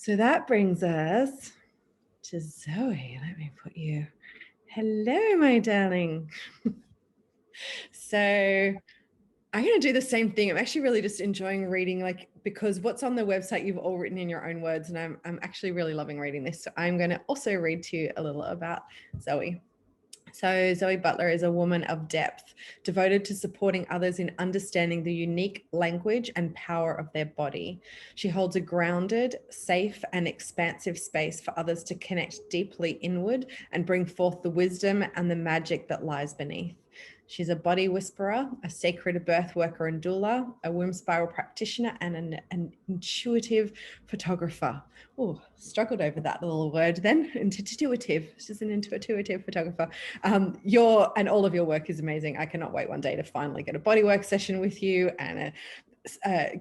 So that brings us to Zoe. Let me put you. Hello, my darling. So I'm going to do the same thing. I'm actually really just enjoying reading, because what's on the website you've all written in your own words, and I'm actually really loving reading this. So I'm going to also read to you a little about Zoe. So Zoe Butler is a woman of depth, devoted to supporting others in understanding the unique language and power of their body. She holds a grounded, safe, and expansive space for others to connect deeply inward and bring forth the wisdom and the magic that lies beneath. She's a body whisperer, a sacred birth worker and doula, a womb spiral practitioner, and an intuitive photographer. Oh, struggled over that little word then. Intuitive. She's an intuitive photographer. And all of your work is amazing. I cannot wait one day to finally get a bodywork session with you and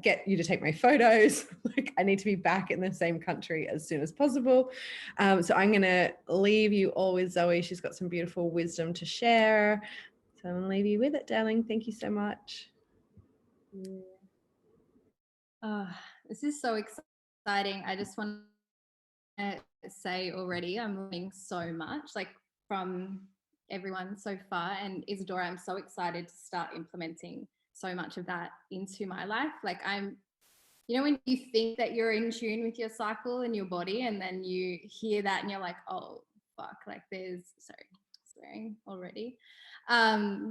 get you to take my photos. I need to be back in the same country as soon as possible. So I'm going to leave you all with Zoe. She's got some beautiful wisdom to share. So I'm going to leave you with it, darling. Thank you so much. This is so exciting. I just want to say already, I'm learning so much, from everyone so far. And Isadora, I'm so excited to start implementing so much of that into my life. When you think that you're in tune with your cycle and your body, and then you hear that and you're like, oh, fuck, sorry, swearing already.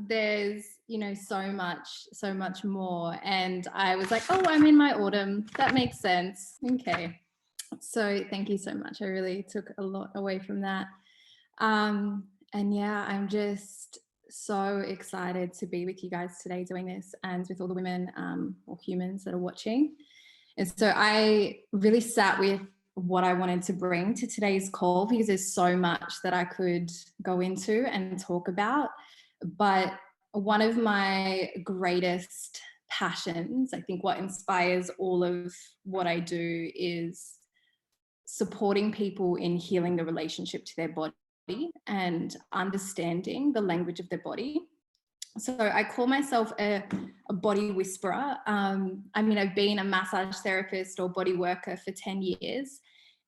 There's, so much more. And I was like, oh, I'm in my autumn. That makes sense. Okay. So thank you so much. I really took a lot away from that. And yeah, I'm just so excited to be with you guys today doing this, and with all the women or humans that are watching. And so I really sat with what I wanted to bring to today's call, because there's so much that I could go into and talk about. But one of my greatest passions, I think what inspires all of what I do, is supporting people in healing the relationship to their body and understanding the language of their body. So I call myself a body whisperer. I've been a massage therapist or body worker for 10 years,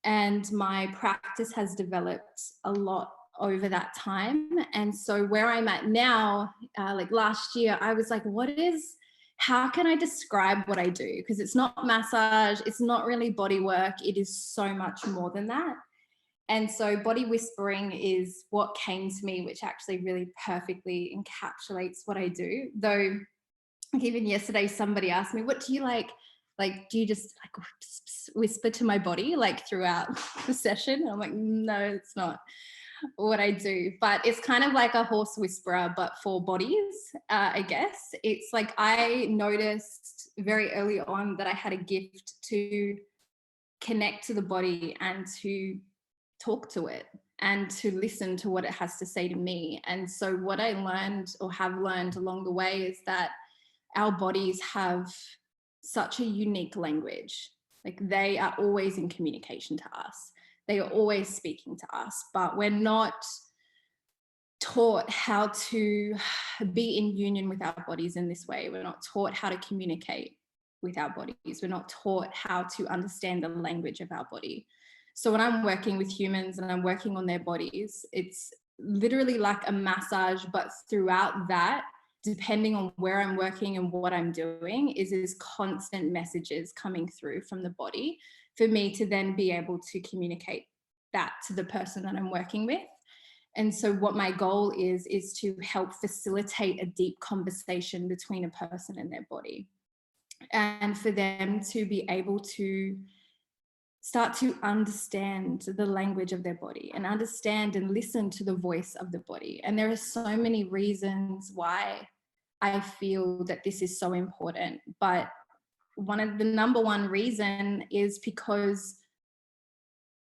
and my practice has developed a lot over that time. And so where I'm at now, last year, I was like, how can I describe what I do? Because it's not massage, it's not really body work, it is so much more than that. And so body whispering is what came to me, which actually really perfectly encapsulates what I do. Though even yesterday, somebody asked me, what do you like? Do you just whisper to my body throughout the session? And I'm like, no, it's not what I do. But it's kind of like a horse whisperer, but for bodies, I guess. It's I noticed very early on that I had a gift to connect to the body and to talk to it and to listen to what it has to say to me. And so what I learned, or have learned along the way, is that our bodies have such a unique language. They are always in communication to us. They are always speaking to us, but we're not taught how to be in union with our bodies in this way. We're not taught how to communicate with our bodies. We're not taught how to understand the language of our body. So when I'm working with humans and I'm working on their bodies, it's literally like a massage, but throughout that, depending on where I'm working and what I'm doing, is constant messages coming through from the body for me to then be able to communicate that to the person that I'm working with. And so what my goal is to help facilitate a deep conversation between a person and their body, and for them to be able to start to understand the language of their body and understand and listen to the voice of the body. And there are so many reasons why I feel that this is so important. But the number one reason is because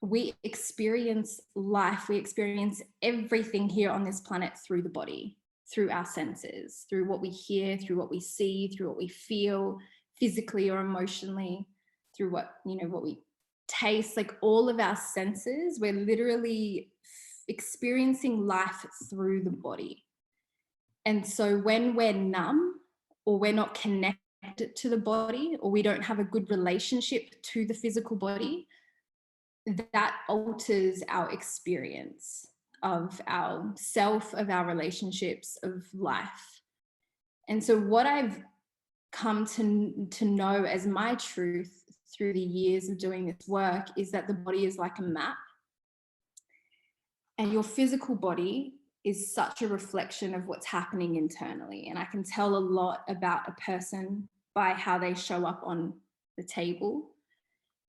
we experience life, we experience everything here on this planet through the body, through our senses, through what we hear, through what we see, through what we feel physically or emotionally, through what we taste. All of our senses, we're literally experiencing life through the body. And so when we're numb, or we're not connected to the body, or we don't have a good relationship to the physical body, that alters our experience of our self, of our relationships, of life. And so what I've come to know as my truth through the years of doing this work is that the body is like a map, and your physical body is such a reflection of what's happening internally. And I can tell a lot about a person by how they show up on the table.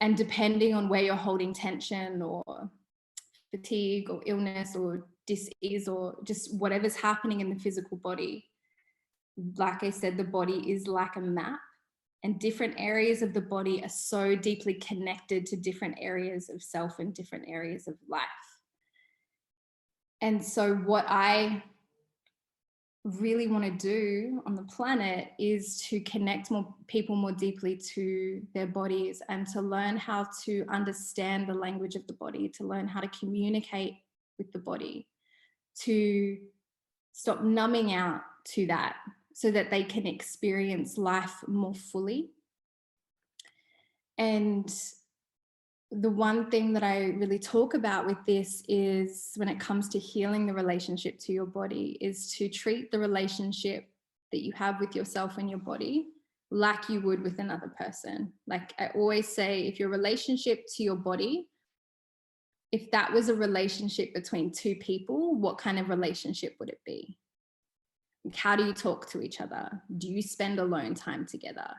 And depending on where you're holding tension or fatigue or illness or dis-ease or just whatever's happening in the physical body, like I said, the body is like a map, and different areas of the body are so deeply connected to different areas of self and different areas of life. And so what I really want to do on the planet is to connect more people more deeply to their bodies, and to learn how to understand the language of the body, to learn how to communicate with the body, to stop numbing out to that so that they can experience life more fully. And the one thing that I really talk about with this is, when it comes to healing the relationship to your body, is to treat the relationship that you have with yourself and your body like you would with another person. Like I always say, if your relationship to your body, if that was a relationship between two people, what kind of relationship would it be? Like, how do you talk to each other? Do you spend alone time together?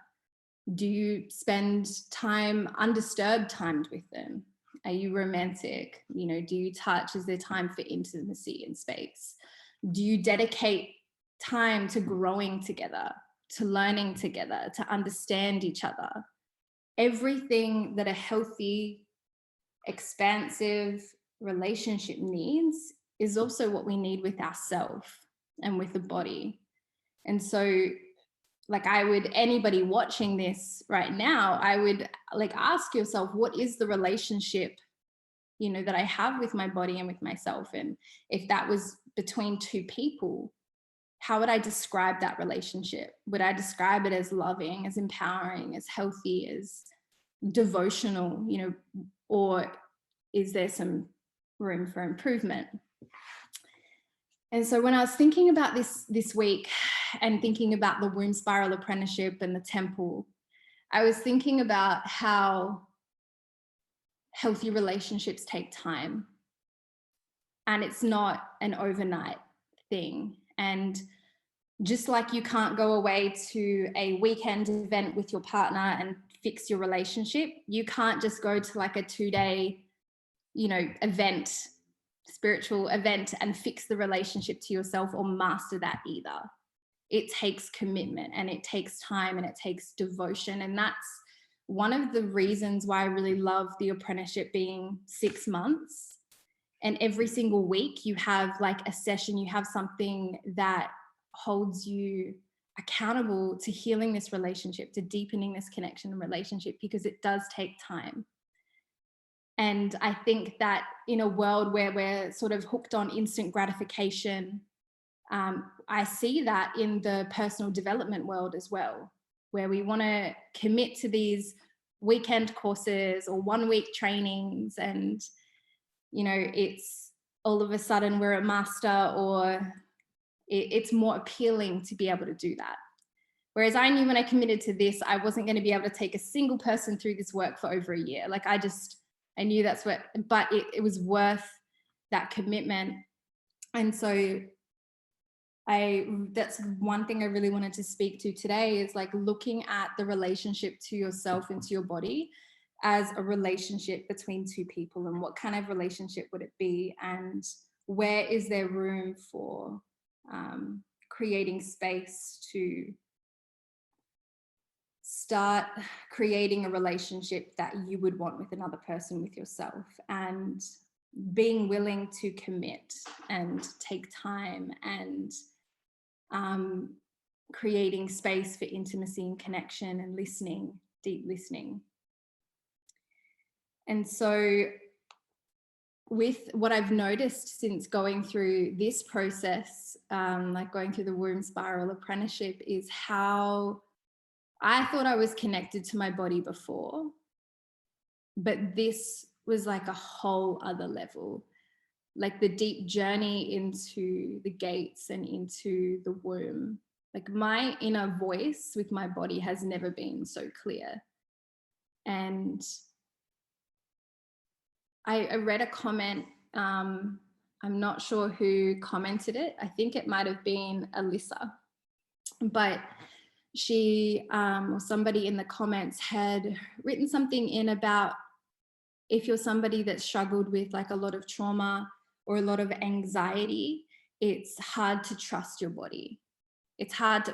Do you spend time, undisturbed time with them? Are you romantic? You know, do you touch? Is there time for intimacy and space? Do you dedicate time to growing together, to learning together, to understand each other? Everything that a healthy, expansive relationship needs is also what we need with ourselves and with the body. And so, like, I would, anybody watching this right now, I would like ask yourself, what is the relationship, you know, that I have with my body and with myself? And if that was between two people, how would I describe that relationship? Would I describe it as loving, as empowering, as healthy, as devotional, you know, or is there some room for improvement? And so when I was thinking about this week and thinking about the womb spiral apprenticeship and the temple, I was thinking about how healthy relationships take time, and it's not an overnight thing. And just like you can't go away to a weekend event with your partner and fix your relationship, you can't just go to like a 2-day, you know, event, spiritual event, and fix the relationship to yourself or master that either. It takes commitment, and it takes time, and it takes devotion. And that's one of the reasons why I really love the apprenticeship being 6 months. And every single week you have like a session, you have something that holds you accountable to healing this relationship, to deepening this connection and relationship, because it does take time. And I think that in a world where we're sort of hooked on instant gratification, I see that in the personal development world as well, where we want to commit to these weekend courses or 1-week trainings, and, you know, it's all of a sudden we're a master, or it's more appealing to be able to do that. Whereas I knew when I committed to this, I wasn't going to be able to take a single person through this work for over a year. Like I knew that's what, but it was worth that commitment. And so that's one thing I really wanted to speak to today, is like looking at the relationship to yourself and to your body as a relationship between two people, and what kind of relationship would it be, and where is there room for creating space to start creating a relationship that you would want with another person, with yourself, and being willing to commit and take time, and creating space for intimacy and connection and listening, deep listening. And so with what I've noticed since going through this process, like going through the womb spiral apprenticeship, is how I thought I was connected to my body before, but this was like a whole other level. Like the deep journey into the gates and into the womb. Like my inner voice with my body has never been so clear. And I read a comment, I'm not sure who commented it. I think it might have been Alyssa, but she or somebody in the comments had written something in about if you're somebody that's struggled with like a lot of trauma or a lot of anxiety, it's hard to trust your body. It's hard to,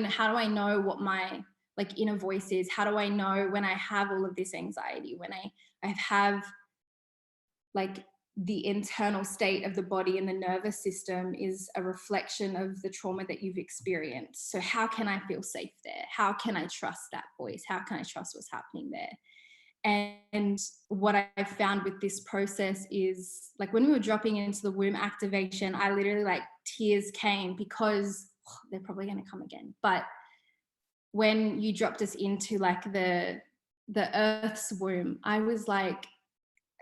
how do I know what my like inner voice is? How do I know when I have all of this anxiety, when I have like the internal state of the body and the nervous system is a reflection of the trauma that you've experienced. So how can I feel safe there? How can I trust that voice? How can I trust what's happening there? And what I found with this process is like when we were dropping into the womb activation, I literally like tears came because they're probably going to come again. But when you dropped us into like the earth's womb, I was like,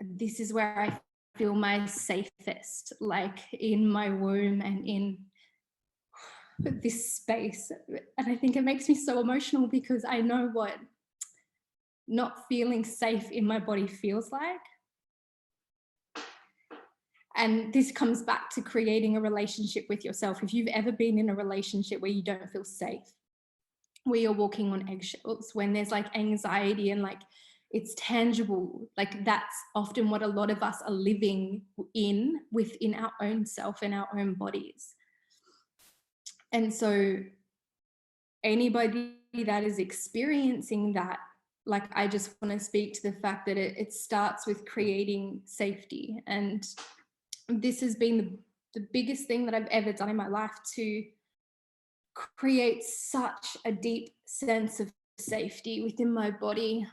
this is where I feel my safest, like in my womb and in this space. And I think it makes me so emotional because I know what not feeling safe in my body feels like. And this comes back to creating a relationship with yourself. If you've ever been in a relationship where you don't feel safe, where you're walking on eggshells, when there's like anxiety and like it's tangible, like that's often what a lot of us are living in within our own self and our own bodies. And so anybody that is experiencing that, like I just want to speak to the fact that it starts with creating safety. And this has been the biggest thing that I've ever done in my life, to create such a deep sense of safety within my body.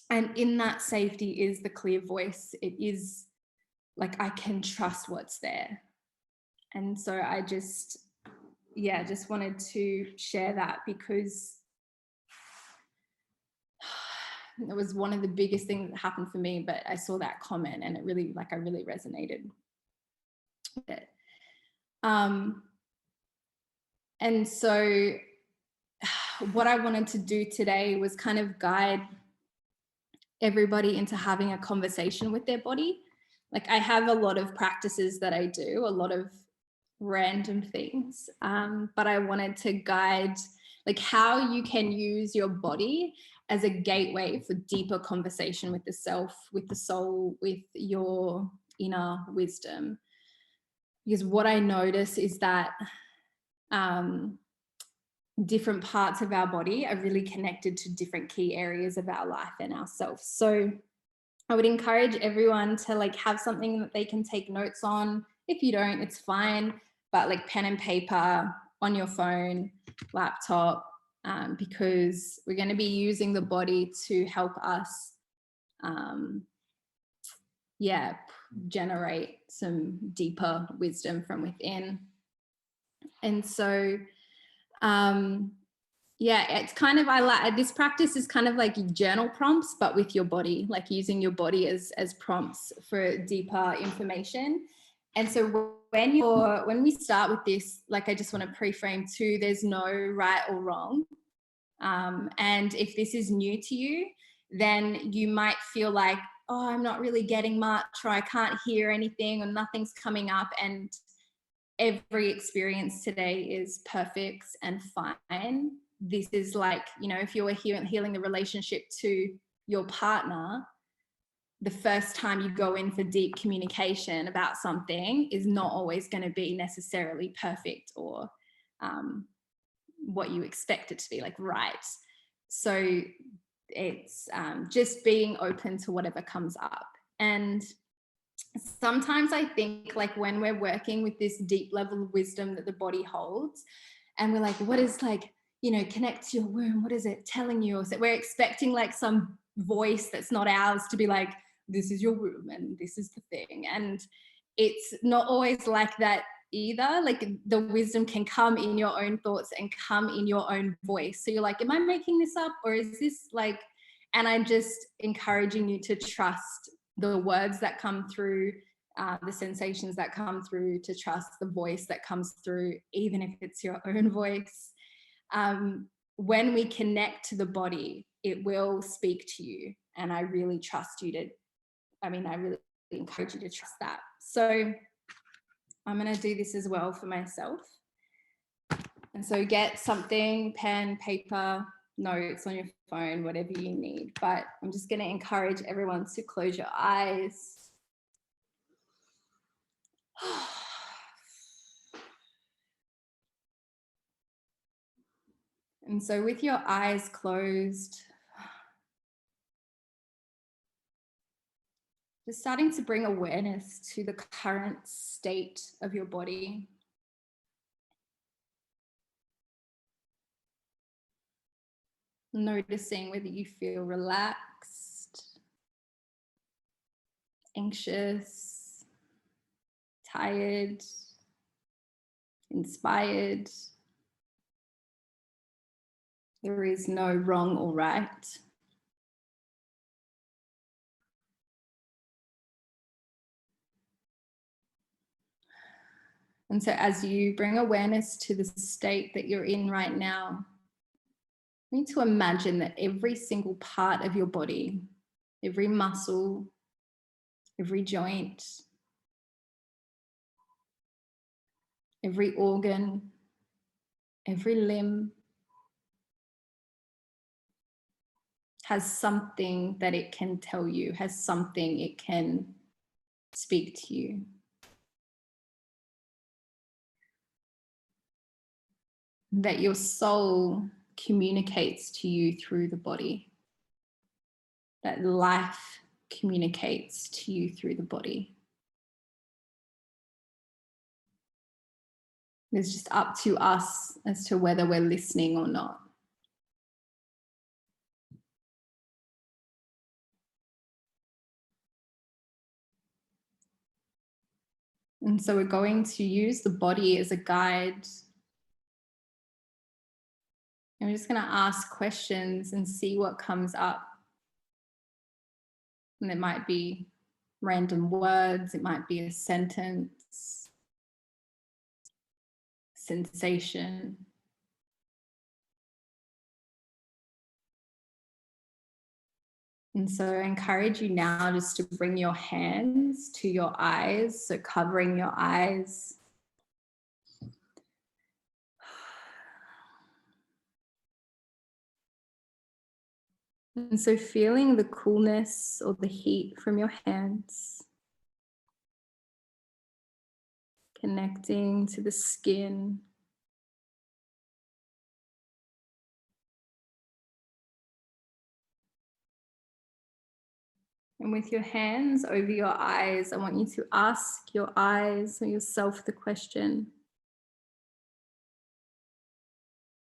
And in that safety is the clear voice. It is like I can trust what's there. And so I just wanted to share that because it was one of the biggest things that happened for me. But I saw that comment and it really, like I really resonated with it. And so what I wanted to do today was kind of guide everybody into having a conversation with their body. Like I have a lot of practices that I do, a lot of random things, but I wanted to guide like how you can use your body as a gateway for deeper conversation with the self, with the soul, with your inner wisdom. Because what I notice is that different parts of our body are really connected to different key areas of our life and ourselves. So I would encourage everyone to like have something that they can take notes on. If you don't, it's fine, but like pen and paper on your phone, laptop, because we're going to be using the body to help us, generate some deeper wisdom from within. And so, it's kind of, I like this practice is kind of like journal prompts, but with your body, like using your body as prompts for deeper information. And so when we start with this, like I just want to pre-frame too, there's no right or wrong. And if this is new to you, then you might feel like, oh, I'm not really getting much, or I can't hear anything, or nothing's coming up. And every experience today is perfect and fine. This is like, if you were healing the relationship to your partner, the first time you go in for deep communication about something is not always going to be necessarily perfect or what you expect it to be, like right. So it's just being open to whatever comes up. And sometimes I think like when we're working with this deep level of wisdom that the body holds, and we're like, what is like, connect to your womb, what is it telling you? Or so we're expecting like some voice that's not ours to be like, this is your womb and this is the thing. And it's not always like that either. Like the wisdom can come in your own thoughts and come in your own voice. So you're like, am I making this up, or is this like, and I'm just encouraging you to trust the words that come through, the sensations that come through, to trust the voice that comes through, even if it's your own voice. When we connect to the body, it will speak to you. And I really trust you to, I really encourage you to trust that. So I'm going to do this as well for myself. And so get something, pen, paper, notes on your phone, whatever you need. But I'm just going to encourage everyone to close your eyes. And so with your eyes closed, just starting to bring awareness to the current state of your body. Noticing whether you feel relaxed, anxious, tired, inspired. There is no wrong or right. And so as you bring awareness to the state that you're in right now, you need to imagine that every single part of your body, every muscle, every joint, every organ, every limb has something that it can tell you, has something it can speak to you. That your soul communicates to you through the body. That life communicates to you through the body. It's just up to us as to whether we're listening or not. And so we're going to use the body as a guide. And we're just going to ask questions and see what comes up. And it might be random words, it might be a sentence, sensation. And so I encourage you now just to bring your hands to your eyes, so covering your eyes. And so feeling the coolness or the heat from your hands, connecting to the skin. And with your hands over your eyes, I want you to ask your eyes or yourself the question,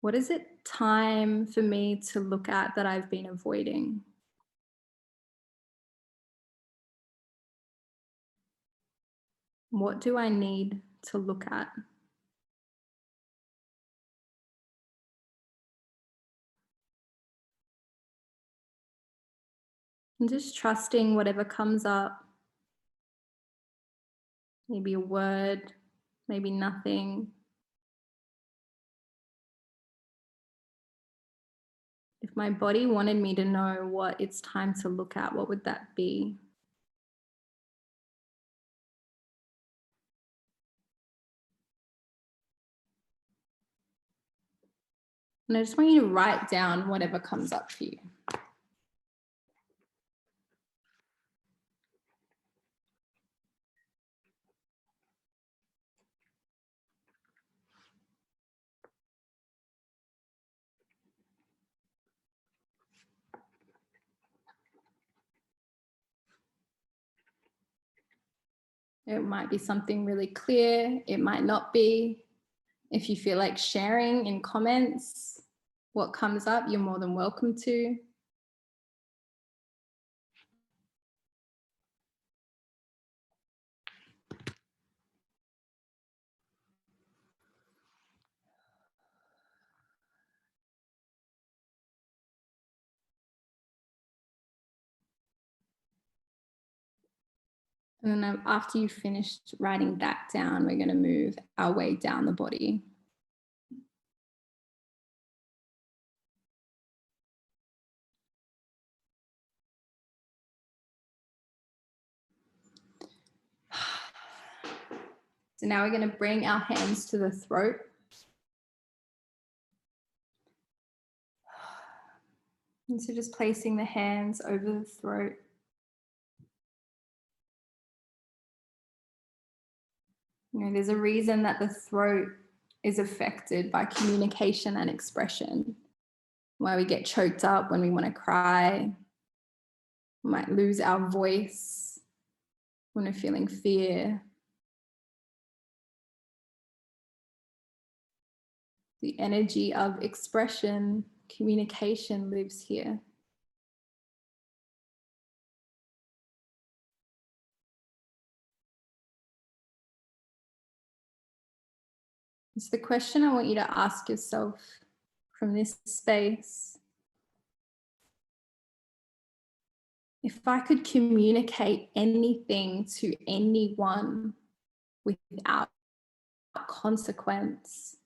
what is it time for me to look at that I've been avoiding? What do I need to look at? And just trusting whatever comes up. Maybe a word, maybe nothing. If my body wanted me to know what it's time to look at, what would that be? And I just want you to write down whatever comes up for you. It might be something really clear, it might not be. If you feel like sharing in comments what comes up, you're more than welcome to. And then after you've finished writing that down, we're going to move our way down the body. So now we're going to bring our hands to the throat. And so just placing the hands over the throat. You know, there's a reason that the throat is affected by communication and expression. Why we get choked up when we want to cry. We might lose our voice when we're feeling fear. The energy of expression, communication lives here. It's the question I want you to ask yourself from this space. If I could communicate anything to anyone without consequence,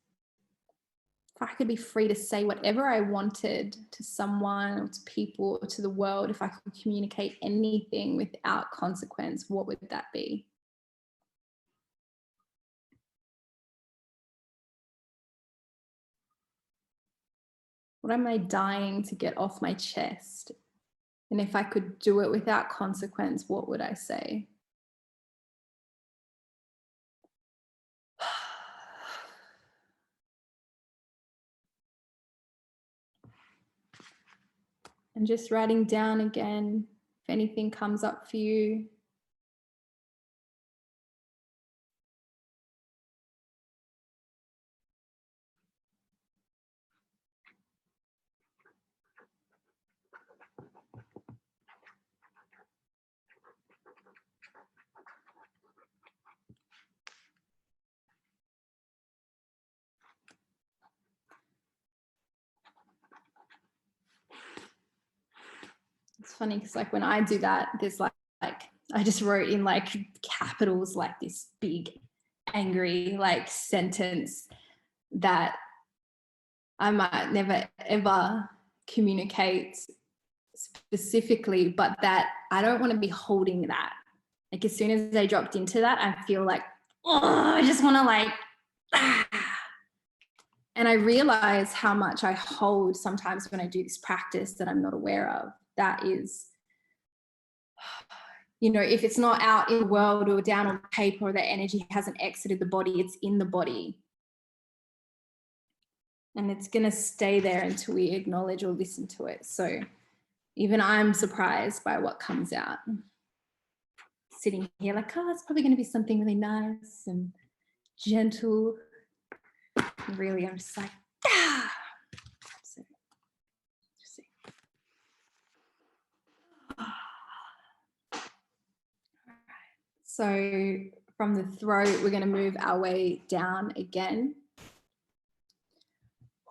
if I could be free to say whatever I wanted to someone or to people or to the world, if I could communicate anything without consequence, what would that be? What am I dying to get off my chest? And if I could do it without consequence, what would I say? And just writing down again, if anything comes up for you. It's funny because like when I do that, there's like I just wrote in like capitals like this big angry like sentence that I might never ever communicate specifically, but that I don't want to be holding that. Like as soon as I dropped into that, I feel like, oh, I just want to like, ah. And I realize how much I hold sometimes when I do this practice that I'm not aware of. That is, you know, if it's not out in the world or down on paper or that energy hasn't exited the body, it's in the body. And it's going to stay there until we acknowledge or listen to it. So even I'm surprised by what comes out. Sitting here like, oh, it's probably going to be something really nice and gentle. And really, I'm just like, ah. So from the throat, we're going to move our way down again.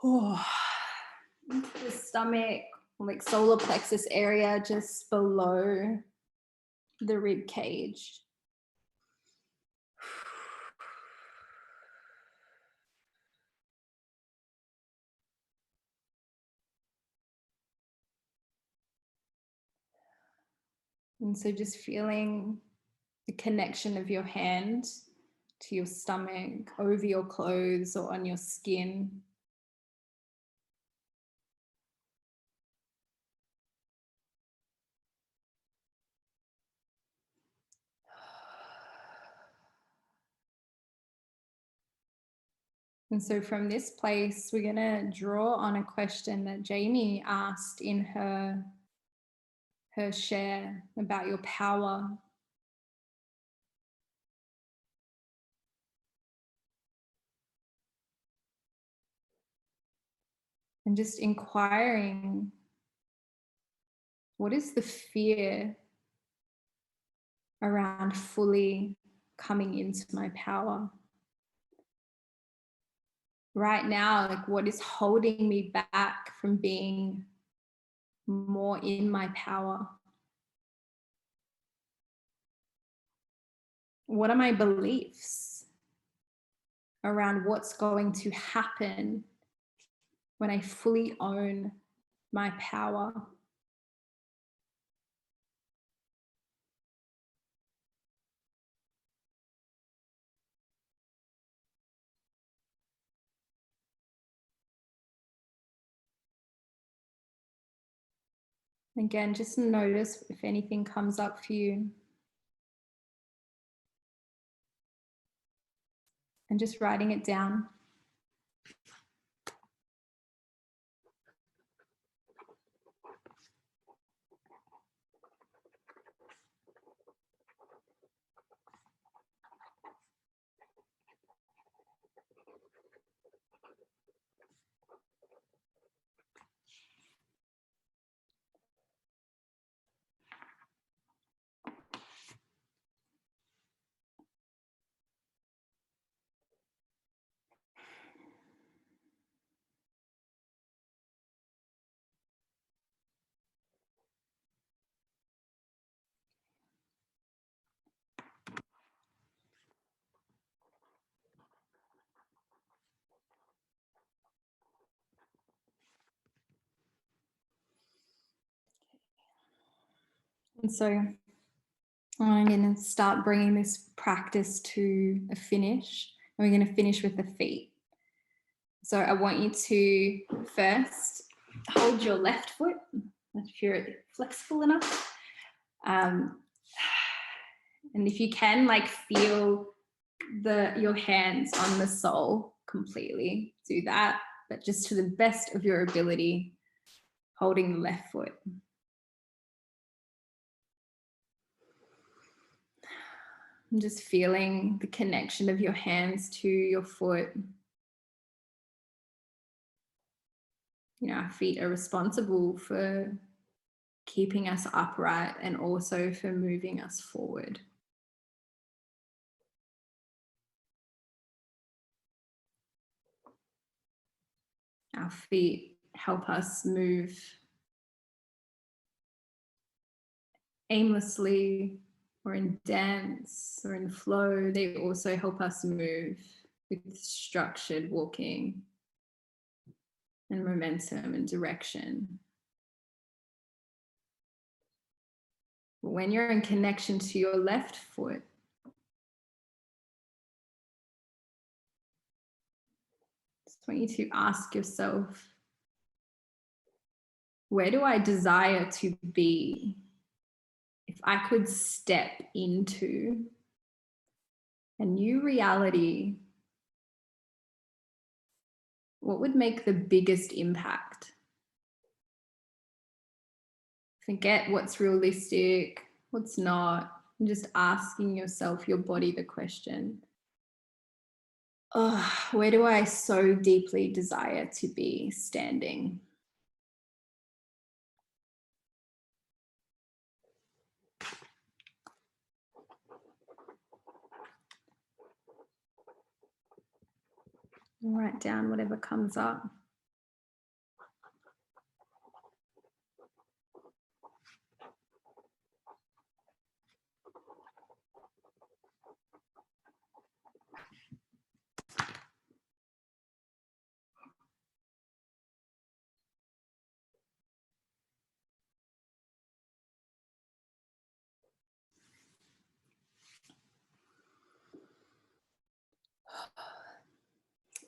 Oh, into the stomach, like solar plexus area, just below the rib cage. And so just feeling the connection of your hand to your stomach, over your clothes or on your skin. And so from this place, we're going to draw on a question that Jamie asked in her share about your power. And just inquiring, what is the fear around fully coming into my power? Right now, like what is holding me back from being more in my power? What are my beliefs around what's going to happen when I fully own my power? Again, just notice if anything comes up for you. And just writing it down. And so I'm going to start bringing this practice to a finish. And we're going to finish with the feet. So I want you to first hold your left foot, if you're flexible enough. And if you can, like, feel your hands on the sole completely, do that, but just to the best of your ability, holding the left foot. And just feeling the connection of your hands to your foot. You know, our feet are responsible for keeping us upright and also for moving us forward. Our feet help us move aimlessly or in dance or in flow. They also help us move with structured walking and momentum and direction. When you're in connection to your left foot, I just want you to ask yourself, where do I desire to be if I could step into a new reality? What would make the biggest impact? Forget what's realistic, what's not, and just asking yourself, your body, the question, where do I so deeply desire to be standing? Write down whatever comes up.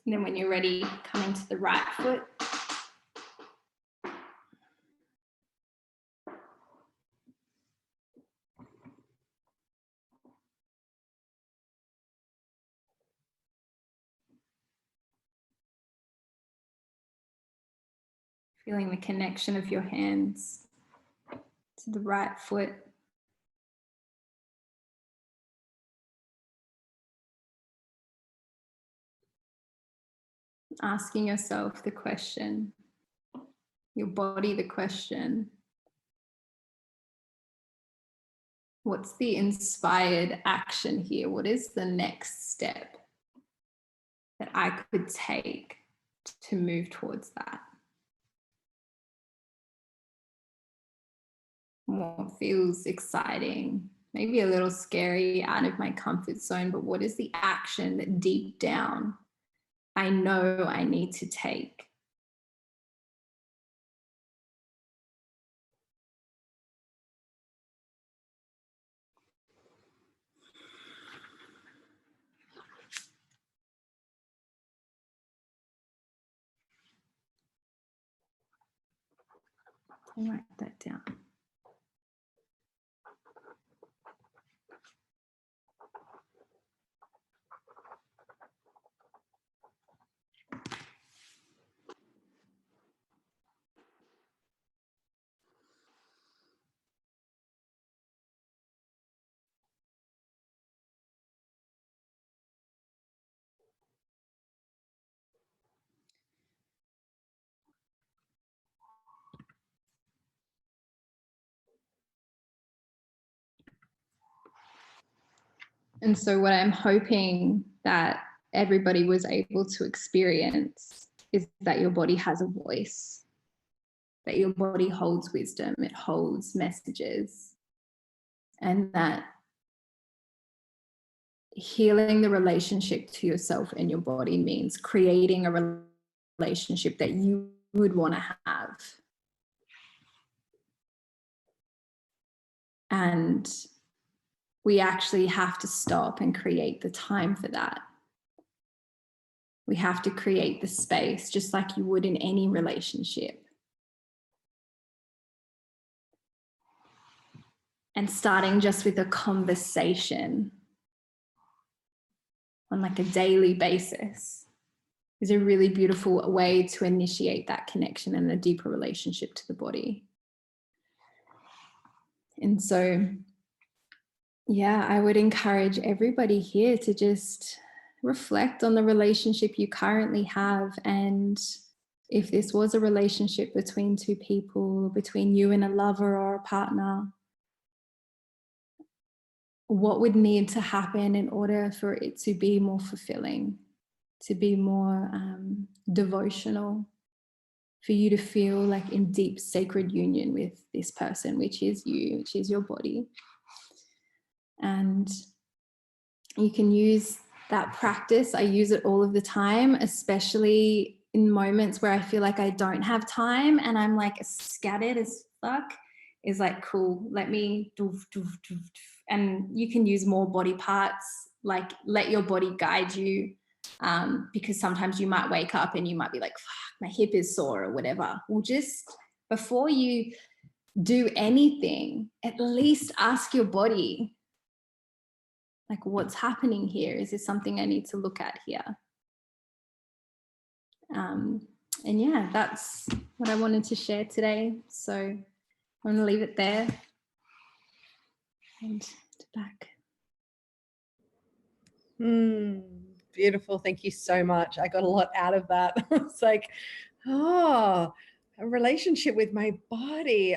And then when you're ready, coming to the right foot. Feeling the connection of your hands to the right foot. Asking yourself the question, your body the question, what's the inspired action here? What is the next step that I could take to move towards that? What feels exciting maybe a little scary, out of my comfort zone, but what is the action that deep down I know I need to take? I'll write that down. And so what I'm hoping that everybody was able to experience is that your body has a voice, that your body holds wisdom, it holds messages, and that healing the relationship to yourself and your body means creating a relationship that you would want to have. And we actually have to stop and create the time for that. We have to create the space, just like you would in any relationship. And starting just with a conversation on like a daily basis is a really beautiful way to initiate that connection and a deeper relationship to the body. And so, yeah, I would encourage everybody here to just reflect on the relationship you currently have. And if this was a relationship between two people, between you and a lover or a partner, what would need to happen in order for it to be more fulfilling, to be more devotional, for you to feel like in deep sacred union with this person, which is you, which is your body. And you can use that practice. I use it all of the time, especially in moments where I feel like I don't have time and I'm like scattered as fuck. Is like, cool, let me doof, doof, doof, doof. And you can use more body parts, like let your body guide you, because sometimes you might wake up and you might be like, fuck, my hip is sore or whatever. Well, just before you do anything, at least ask your body, like, what's happening here? Is this something I need to look at here? And yeah, that's what I wanted to share today. So I'm going to leave it there and back. Beautiful. Thank you so much. I got a lot out of that. It's like, oh, a relationship with my body.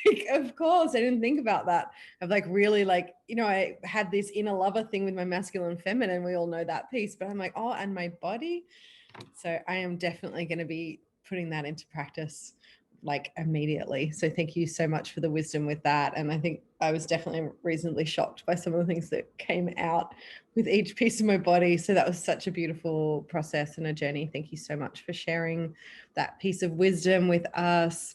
Like, of course, I didn't think about that. I've like really like, you know, I had this inner lover thing with my masculine and feminine. We all know that piece, but I'm like, oh, and my body. So I am definitely going to be putting that into practice like immediately. So thank you so much for the wisdom with that. And I think I was definitely reasonably shocked by some of the things that came out with each piece of my body. So that was such a beautiful process and a journey. Thank you so much for sharing that piece of wisdom with us.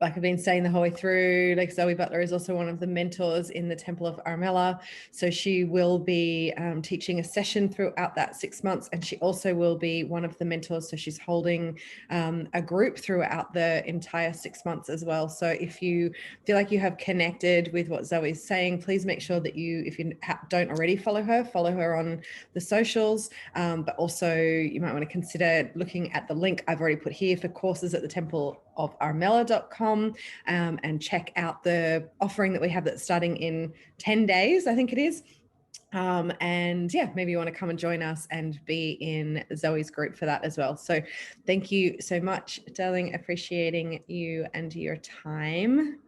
Like I've been saying the whole way through, like Zoe Butler is also one of the mentors in the Temple of Armella. So she will be teaching a session throughout that 6 months. And she also will be one of the mentors. So she's holding a group throughout the entire 6 months as well. So if you feel like you have connected with what Zoe's saying, please make sure that you, if you don't already follow her on the socials. But also you might want to consider looking at the link I've already put here for courses at the Temple of Armella.com, and check out the offering that we have that's starting in 10 days, I think it is. And yeah, maybe you want to come and join us and be in Zoe's group for that as well. So thank you so much, darling. Appreciating you and your time.